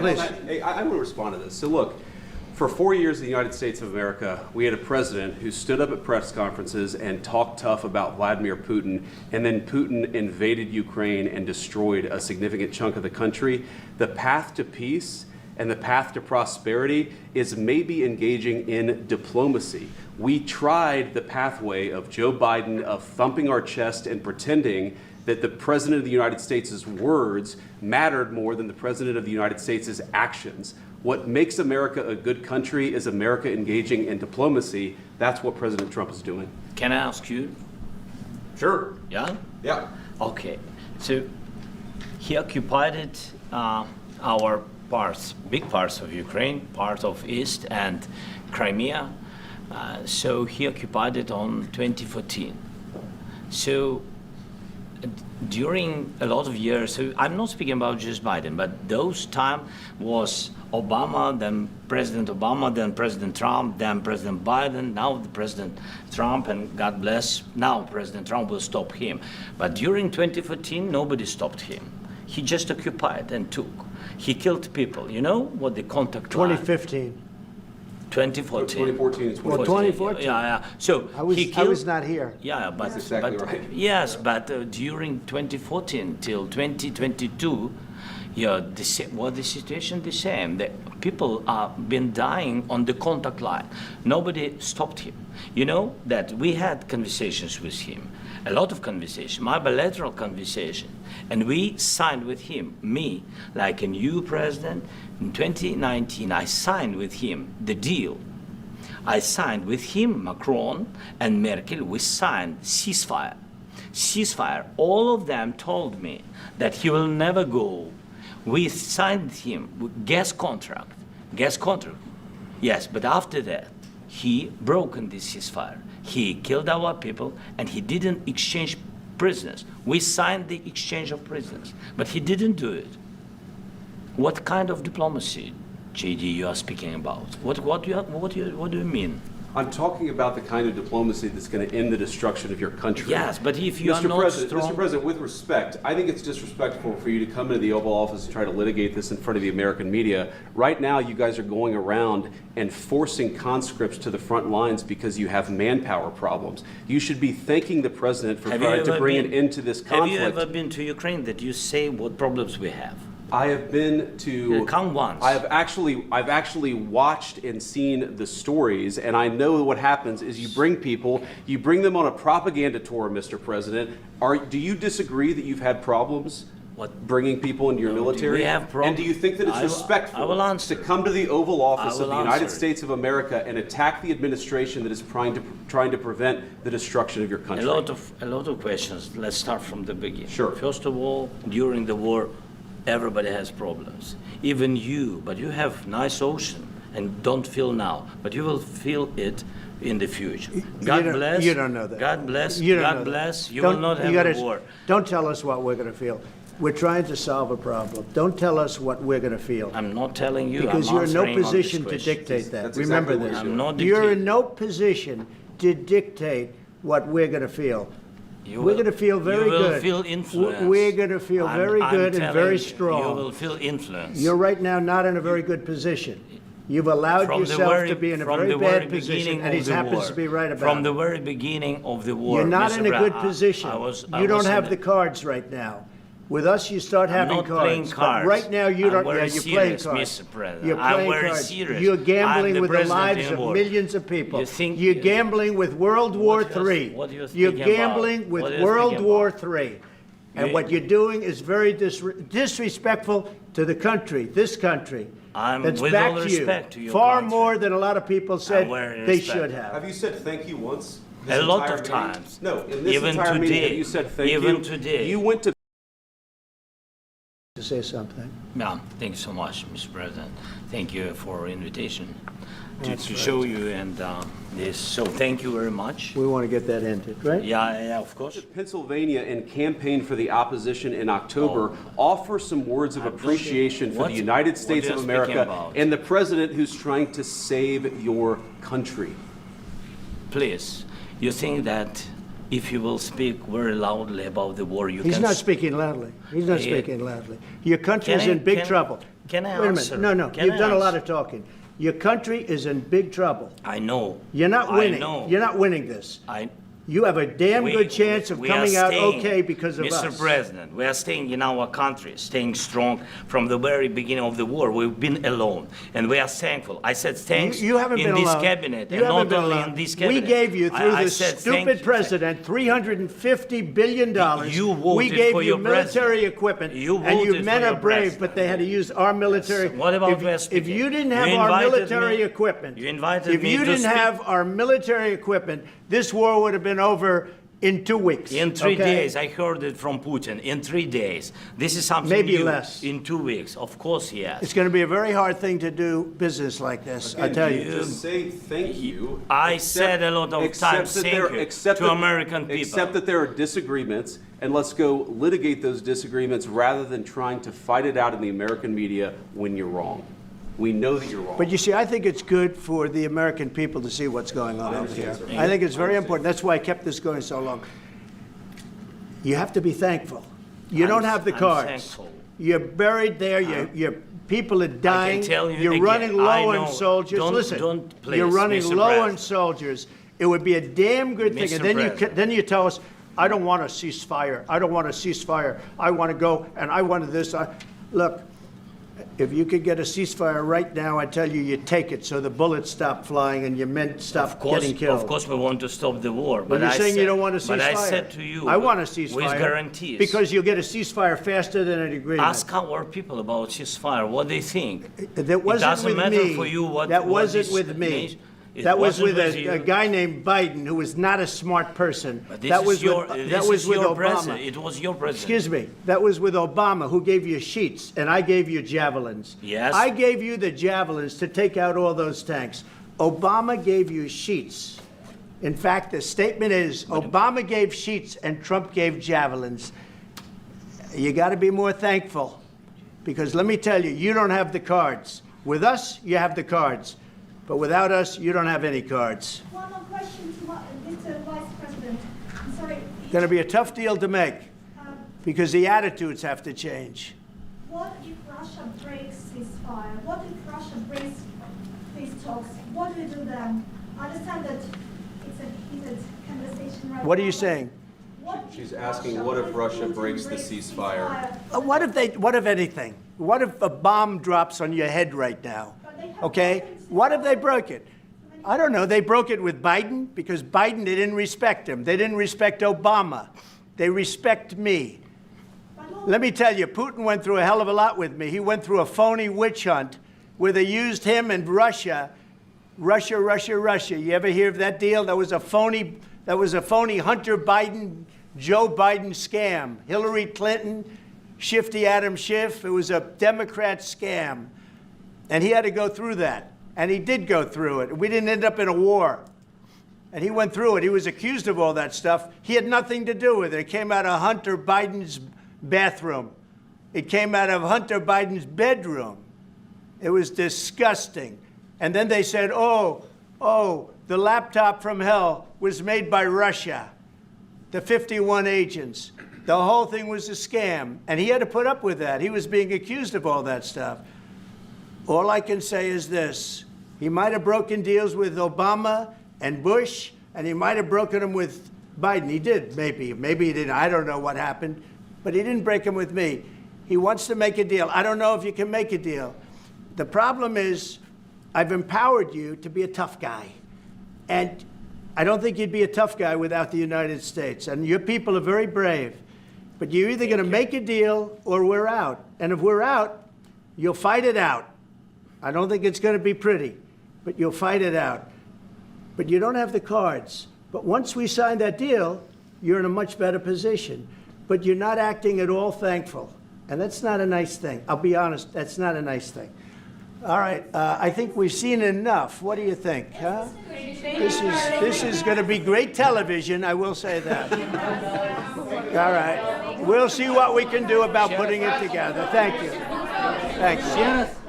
please. I want to respond to this. So look, for 4 years in the United States of America, we had a president who stood up at press conferences and talked tough about Vladimir Putin, and then Putin invaded Ukraine and destroyed a significant chunk of the country. The path to peace and the path to prosperity is maybe engaging in diplomacy. We tried the pathway of Joe Biden, of thumping our chest and pretending that the President of the United States' words mattered more than the President of the United States' actions. What makes America a good country is America engaging in diplomacy. That's what President Trump is doing. Can I ask you? Sure. Yeah? Yeah. Okay. So he occupied our parts, big parts of Ukraine, part of East and Crimea. So he occupied it on 2014. So during a lot of years, so I'm not speaking about just Biden, but those time was Obama, then President Obama, then President Trump, then President Biden, now the President Trump, and God bless, now President Trump will stop him. But during 2014, nobody stopped him. He just occupied and took. He killed people. You know what the contact line? 2015. 2014. 2014 is Well, 2014. Yeah. So I was, he killed, I was not here. Yeah, but, That's exactly but right. yes, but during 2014 till 2022, yeah, the situation the same. The people have been dying on the contact line. Nobody stopped him. You know that we had conversations with him, a lot of conversation, my bilateral conversation, and we signed with him, me, like a new president. In 2019, I signed with him the deal. I signed with him, Macron and Merkel, we signed ceasefire. Ceasefire. All of them told me that he will never go. We signed him with gas contract. Yes, but after that, he broken this ceasefire. He killed our people and he didn't exchange prisoners. We signed the exchange of prisoners, but he didn't do it. What kind of diplomacy, JD, you are speaking about? What do you mean? I'm talking about the kind of diplomacy that's going to end the destruction of your country. Yes, but if you are not strong... Mr. President, with respect, I think it's disrespectful for you to come into the Oval Office and try to litigate this in front of the American media. Right now, you guys are going around and forcing conscripts to the front lines because you have manpower problems. You should be thanking the President for trying to bring an end to this conflict. Have you ever been to Ukraine that you say what problems we have? I have been to. Come once. I've actually watched and seen the stories, and I know what happens is you bring people, you bring them on a propaganda tour, Mr. President. Do you disagree that you've had problems bringing people into your military? We have problems. And do you think that it's respectful to come to the Oval Office of the United States of America and attack the administration that is trying to prevent the destruction of your country? A lot of questions. Let's start from the beginning. Sure. First of all, during the war, everybody has problems, even you, but you have nice ocean and don't feel now, but you will feel it in the future. God bless. You don't know that. God bless. You don't God know bless. that. You will not have a war. Don't tell us what we're going to feel. We're trying to solve a problem. Don't tell us what we're going to feel. I'm not telling you. Because I'm you're in no answering on this position to question. dictate that. That's Remember exactly what this. I'm not You're dictating. in no position to dictate what we're going to feel. We're going to feel very good. You will feel influence. We're going to feel very good and very strong. You will feel influence. You're right now not in a very good position. You've allowed yourself to be in a very bad position, and he happens to be right about it. From the very beginning of the war, You're not in a good position. You don't have the the cards right now. With us, you start having not cards. playing But cards. right now, you don't. I'm very You're playing serious, cards. Mr. President. You're I'm playing very cards. serious. You're I'm gambling the with the president lives of anymore. millions of people. You think- You're gambling with World War What do you- III. what do you You're speaking about? gambling with What do you World speaking War about? III. And You- what you're doing is very disrespectful to the country, this country. I'm That's with back all to you. respect to your Far country. more than a lot of people said very they respect. should have. Have you said thank you once? A lot entire of meeting? times. No, in this Even entire meeting, today. have you said thank you? Even today. You went to say something. Yeah, thank you so much, Mr. President. Thank you for invitation to show you and this. So thank you very much. We want to get that ended, right? Yeah, of course. Pennsylvania and campaign for the opposition in October, offer some words of appreciation for What- the United what States are of you America speaking about? and the president who's trying to save your country. Please, you think that if you will speak very loudly about the war, He's not speaking loudly. He's not speaking loudly. Your country is in big trouble. Can I Wait a answer? minute. No, you've done a lot of talking. Your country is in big trouble. I know. You're not winning. I know. You're not winning this. You have a damn good chance of coming out okay because of us. Mr. President, we are staying in our country, staying strong from the very beginning of the war. We've been alone, and we are thankful. I said thanks you haven't in been this alone. cabinet, You and haven't not been only alone. in this cabinet. We gave you, through I this said stupid president, $350 billion. You voted we gave for you your military president. equipment, You and you voted men for are your brave, president. but they had to use our military. What about if you didn't have You our invited military me- equipment, you invited if me you to didn't speak- have our military equipment, this war would have been over in 2 weeks. In 3 okay? days, I heard it from Putin. In 3 days, this is something Maybe new. less. In 2 weeks, of course, yes. It's going to be a very hard thing to do business like this, I tell you. Just say thank you. I said a lot of times thank you to American people. Accept that there are disagreements, and let's go litigate those disagreements rather than trying to fight it out in the American media when you're wrong. We know that you're wrong. But you see, I think it's good for the American people to see what's going on over here. I think it's very important. That's why I kept this going so long. You have to be thankful. You don't have the I'm cards. thankful. You're buried there. Your people are dying. tell you You're again, running low I on know. soldiers. Don't- Listen, please, you're running Mr. low on President. soldiers. It would be a damn good thing. Mr. And then President. then you tell us, I don't want a ceasefire. I don't want a ceasefire. I want to go, and I wanted this. Look, if you could get a ceasefire right now, I tell you, you take it so the bullets stop flying and your men stop getting killed. Of course, we want to stop the war. But you're saying you don't want a ceasefire. But I said to you, I want a ceasefire. with guarantees. Because you'll get a ceasefire faster than an agreement. Ask our people about ceasefire, what they think. That wasn't it doesn't with matter me. for you what That what wasn't this with me. nation- it That was wasn't with you. a guy named Biden, who was not a smart person. But this That is was your, with, this that was is with your Obama. president. It was your president. Excuse me. That was with Obama, who gave you sheets, and I gave you javelins. Yes. I gave you the javelins to take out all those tanks. Obama gave you sheets. In fact, the statement is Obama gave sheets and Trump gave javelins. You got to be more thankful, because let me tell you, you don't have the cards. With us, you have the cards. But without us, you don't have any cards. One more question to Mr. Vice President. I'm sorry. Going to be a tough deal to make, because the attitudes have to change. What if Russia breaks ceasefire? What if Russia breaks these talks? What do we do then? I understand that it's a heated conversation right now. What are you saying? What if She's asking, what if Russia breaks the ceasefire? What if anything? What if a bomb drops on your head right now? Okay? What if they broke it? I don't know. They broke it with Biden, because Biden, they didn't respect him. They didn't respect Obama. They respect me. Let me tell you, Putin went through a hell of a lot with me. He went through a phony witch hunt where they used him and Russia. Russia. You ever hear of that deal? That was a phony Hunter Biden, Joe Biden scam. Hillary Clinton, Shifty Adam Schiff. It was a Democrat scam. And he had to go through that. And he did go through it. We didn't end up in a war. And he went through it. He was accused of all that stuff. He had nothing to do with it. It came out of Hunter Biden's bathroom. It came out of Hunter Biden's bedroom. It was disgusting. And then they said, oh, the laptop from hell was made by Russia, the 51 agents. The whole thing was a scam. And he had to put up with that. He was being accused of all that stuff. All I can say is this. He might have broken deals with Obama and Bush, and he might have broken them with Biden. He did, maybe. Maybe he didn't. I don't know what happened. But he didn't break them with me. He wants to make a deal. I don't know if you can make a deal. The problem is, I've empowered you to be a tough guy. And I don't think you'd be a tough guy without the United States. And your people are very brave. But you're either going to make a deal or we're out. And if we're out, you'll fight it out. I don't think it's going to be pretty, but you'll fight it out. But you don't have the cards. But once we sign that deal, you're in a much better position. But you're not acting at all thankful. And that's not a nice thing. I'll be honest, that's not a nice thing. All right, I think we've seen enough. What do you think? Huh? This is going to be great television, I will say that. All right. We'll see what we can do about putting it together. Thank you. Thank you.